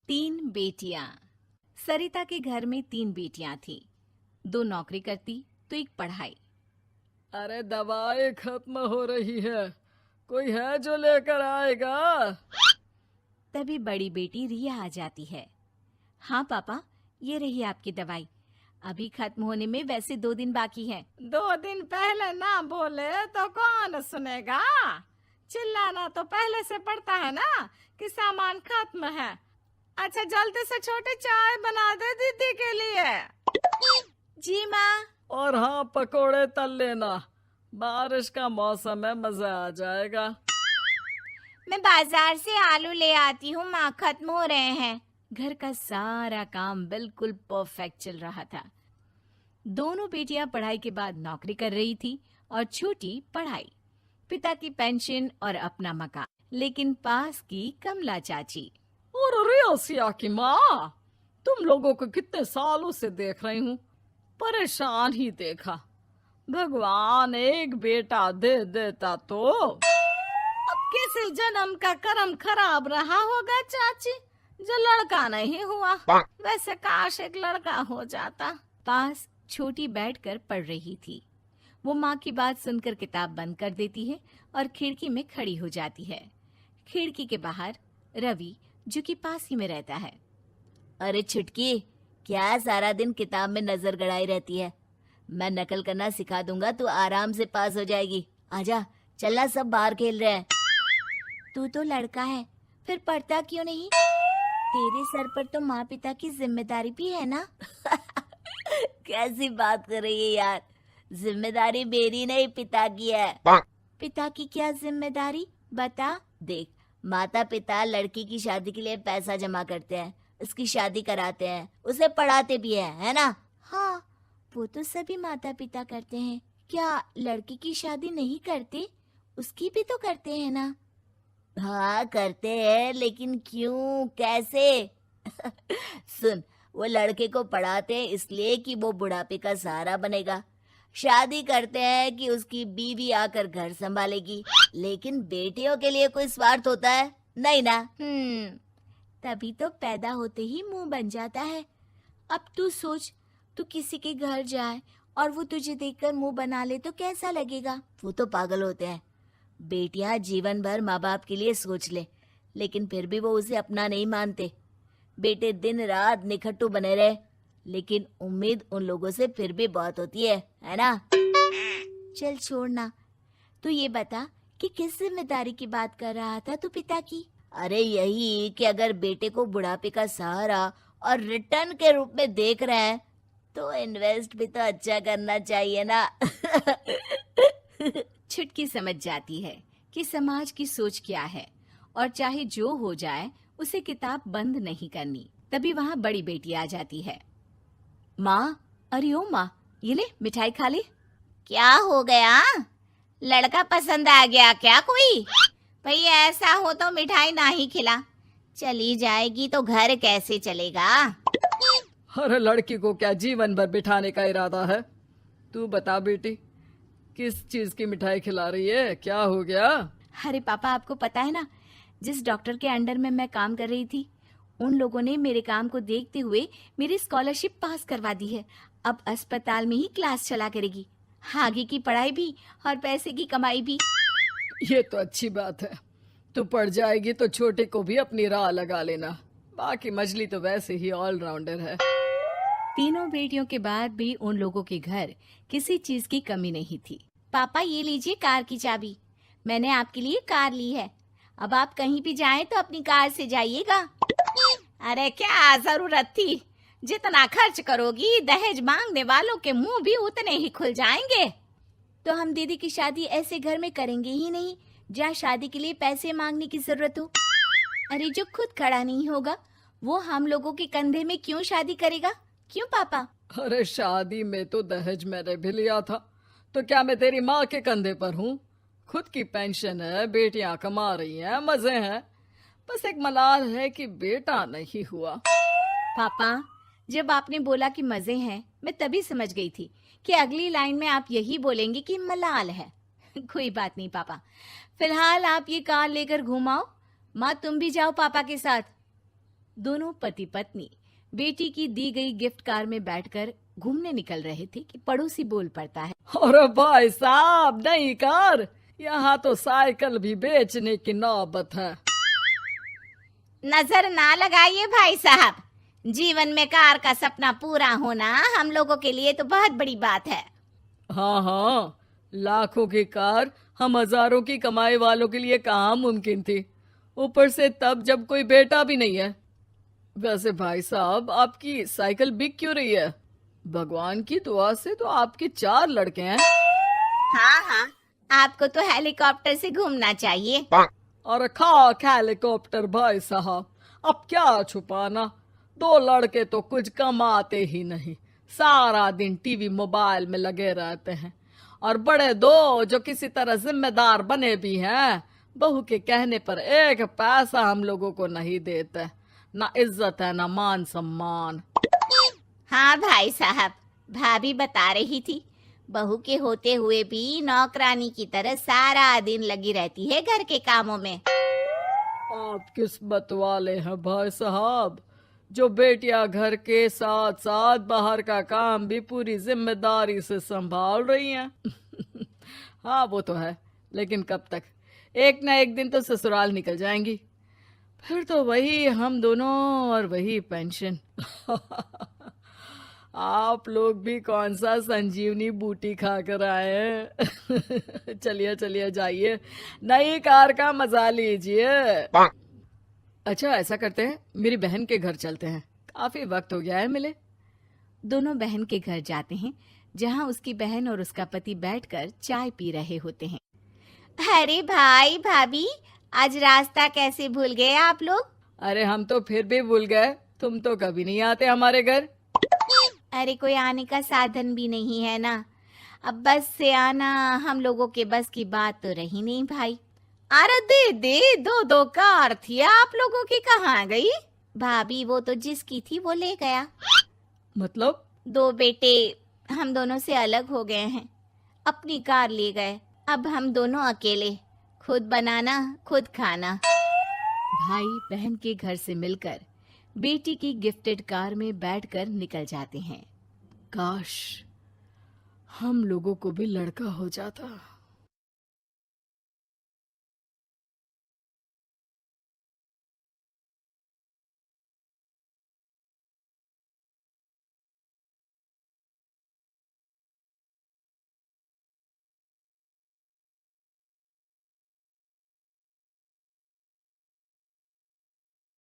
तीन बेटियां। सरिता के घर में तीन बेटियां थीं। दो नौकरी करती तो एक पढ़ाई। अरे दवाई खत्म हो रही है, कोई है जो लेकर आएगा? तभी बड़ी बेटी रिया आ जाती है। हाँ पापा, ये रही आपकी दवाई। अभी खत्म होने में वैसे 2 दिन बाकी है। 2 दिन पहले ना बोले तो कौन सुनेगा? चिल्लाना तो पहले से पड़ता है ना कि सामान खत्म है। अच्छा जल्दी से छोटी चाय बना दे दीदी के लिए। जी माँ। और हाँ, पकोड़े तल लेना, बारिश का मौसम है, मजा आ जाएगा। मैं बाजार से आलू ले आती हूँ माँ, खत्म हो रहे हैं। घर का सारा काम बिल्कुल परफेक्ट चल रहा था। दोनों बेटियां पढ़ाई के बाद नौकरी कर रही थी और छोटी पढ़ाई, पिता की पेंशन और अपना मकान। लेकिन पास की कमला चाची। और रियासिया की माँ, तुम लोगों को कितने सालों से देख रही हूँ, परेशान ही देखा। भगवान एक बेटा दे देता तो। अब किसी जन्म का कर्म खराब रहा होगा चाची, जो लड़का नहीं हुआ। वैसे काश एक लड़का हो जाता। पास छोटी बैठकर पढ़ रही थी। वो माँ की बात सुनकर किताब बंद कर देती है और खिड़की में खड़ी हो जाती है। खिड़की के बाहर रवि, जो कि पास ही में रहता है। अरे छुटकी, क्या सारा दिन किताब में नजर गड़ाई रहती है? मैं नकल करना सिखा दूंगा, तू आराम से पास हो जाएगी। आजा, चलना, सब बाहर खेल रहे हैं। तू तो लड़का है, फिर पढ़ता क्यों नहीं? तेरे सर पर तो माँ पिता की जिम्मेदारी भी है ना। कैसी बात कर रही है यार? जिम्मेदारी मेरी नहीं, पिता की है। पिता की क्या जिम्मेदारी, बता। देख, माता पिता लड़की की शादी के लिए पैसा जमा करते हैं, उसकी शादी कराते हैं, उसे पढ़ाते भी है ना? हाँ, वो तो सभी माता पिता करते हैं। क्या लड़की की शादी नहीं करते? उसकी भी तो करते हैं ना। हाँ करते हैं, लेकिन क्यों, कैसे? सुन, वो लड़के को पढ़ाते हैं इसलिए कि वो बुढ़ापे का सहारा बनेगा। शादी करते हैं कि उसकी बीवी आकर घर संभालेगी। लेकिन बेटियों के लिए कोई स्वार्थ होता है? नहीं ना। तभी तो पैदा होते ही मुंह बन जाता है। अब तू सोच, तू किसी के घर जाए और वो तुझे देखकर मुंह बना ले तो कैसा लगेगा? वो तो पागल होते हैं। बेटियां जीवन भर माँ बाप के लिए सोच ले, लेकिन फिर भी वो उसे अपना नहीं मानते। बेटे दिन रात निखट्टू बने रहे, लेकिन उम्मीद उन लोगों से फिर भी बहुत होती है ना? चल छोड़ना, तू ये बता कि किस जिम्मेदारी की बात कर रहा था तू पिता की? अरे यही कि अगर बेटे को बुढ़ापे का सहारा और रिटर्न के रूप में देख रहे हैं तो इन्वेस्ट भी तो अच्छा करना चाहिए ना। छुटकी समझ जाती है कि समाज की सोच क्या है और चाहे जो हो जाए उसे किताब बंद नहीं करनी। तभी वहाँ बड़ी बेटी आ जाती है। माँ, अरे ओ माँ, ये ले मिठाई खा ले। क्या हो गया? लड़का पसंद आ गया क्या कोई? भाई ऐसा हो तो मिठाई ना ही खिला, चली जाएगी तो घर कैसे चलेगा? अरे लड़की को क्या जीवन भर बिठाने का इरादा है? तू बता बेटी, किस चीज की मिठाई खिला रही है? क्या हो गया? अरे पापा, आपको पता है ना, जिस डॉक्टर के अंडर में मैं काम कर रही थी, उन लोगों ने मेरे काम को देखते हुए मेरी स्कॉलरशिप पास करवा दी है। अब अस्पताल में ही क्लास चला करेगी, आगे की पढ़ाई भी और पैसे की कमाई भी। ये तो अच्छी बात है। तू पढ़ जाएगी तो छोटे को भी अपनी राह लगा लेना। बाकी मछली तो वैसे ही ऑलराउंडर है। तीनों बेटियों के बाद भी उन लोगों के घर किसी चीज की कमी नहीं थी। पापा, ये लीजिए कार की चाबी, मैंने आपके लिए कार ली है। अब आप कहीं भी जाएं तो अपनी कार से जाइएगा। अरे क्या जरूरत थी? जितना खर्च करोगी दहेज मांगने वालों के मुंह भी उतने ही खुल जाएंगे। तो हम दीदी की शादी ऐसे घर में करेंगे ही नहीं जहाँ शादी के लिए पैसे मांगने की जरूरत हो। अरे जो खुद खड़ा नहीं होगा वो हम लोगों के कंधे में क्यों शादी करेगा? क्यों पापा? अरे शादी में तो दहेज मैंने भी लिया था, तो क्या मैं तेरी माँ के कंधे पर हूँ? खुद की पेंशन है, बेटियां कमा रही हैं, मजे हैं। बस एक मलाल है कि बेटा नहीं हुआ। पापा, जब आपने बोला कि मजे हैं, मैं तभी समझ गई थी कि अगली लाइन में आप यही बोलेंगे कि मलाल है। कोई बात नहीं पापा, फिलहाल आप ये कार लेकर घुमाओ। माँ, तुम भी जाओ पापा के साथ। दोनों पति पत्नी बेटी की दी गई गिफ्ट कार में बैठकर घूमने निकल रहे थे कि पड़ोसी बोल पड़ता है। अरे भाई साहब, नई कार, यहाँ तो साइकिल भी बेचने की नौबत है। नजर ना लगाइए भाई साहब, जीवन में कार का सपना पूरा होना हम लोगों के लिए तो बहुत बड़ी बात है। हाँ हाँ, लाखों की कार हम हजारों की कमाई वालों के लिए कहाँ मुमकिन थी, ऊपर से तब जब कोई बेटा भी नहीं है। वैसे भाई साहब, आपकी साइकिल बिक क्यों रही है? भगवान की दुआ से तो आपके 4 लड़के हैं। हाँ हाँ, आपको तो हेलीकॉप्टर से घूमना चाहिए। और खाक हेलीकॉप्टर भाई साहब, अब क्या छुपाना, 2 लड़के तो कुछ कमाते ही नहीं, सारा दिन टीवी मोबाइल में लगे रहते हैं। और बड़े 2 जो किसी तरह जिम्मेदार बने भी हैं, बहू के कहने पर 1 पैसा हम लोगों को नहीं देते, ना इज्जत है ना मान सम्मान। हाँ भाई साहब, भाभी बता रही थी, बहू के होते हुए भी नौकरानी की तरह सारा दिन लगी रहती है घर के कामों में। आप किस्मत वाले हैं भाई साहब, जो बेटियां घर के साथ साथ बाहर का काम भी पूरी जिम्मेदारी से संभाल रही हैं। हाँ वो तो है, लेकिन कब तक? एक ना एक दिन तो ससुराल निकल जाएंगी, फिर तो वही हम दोनों और वही पेंशन। आप लोग भी कौन सा संजीवनी बूटी खाकर आए हैं। चलिए चलिए जाइए, नई कार का मजा लीजिए। अच्छा ऐसा करते हैं, मेरी बहन के घर चलते हैं, काफी वक्त हो गया है मिले। दोनों बहन के घर जाते हैं, जहाँ उसकी बहन और उसका पति बैठकर चाय पी रहे होते हैं। अरे भाई भाभी, आज रास्ता कैसे भूल गए आप लोग? अरे हम तो फिर भी भूल गए, तुम तो कभी नहीं आते हमारे घर। अरे कोई आने का साधन भी नहीं है ना, अब बस से आना हम लोगों के बस की बात तो रही नहीं भाई। अरे दे 2 कार थी, आप लोगों की कहाँ गई? भाभी वो तो जिसकी थी वो ले गया। मतलब? 2 बेटे हम दोनों से अलग हो गए हैं, अपनी कार ले गए, अब हम दोनों अकेले, खुद बनाना खुद खाना। भाई बहन के घर से मिलकर बेटी की गिफ्टेड कार में बैठकर निकल जाते हैं। काश हम लोगों को भी लड़का हो जाता।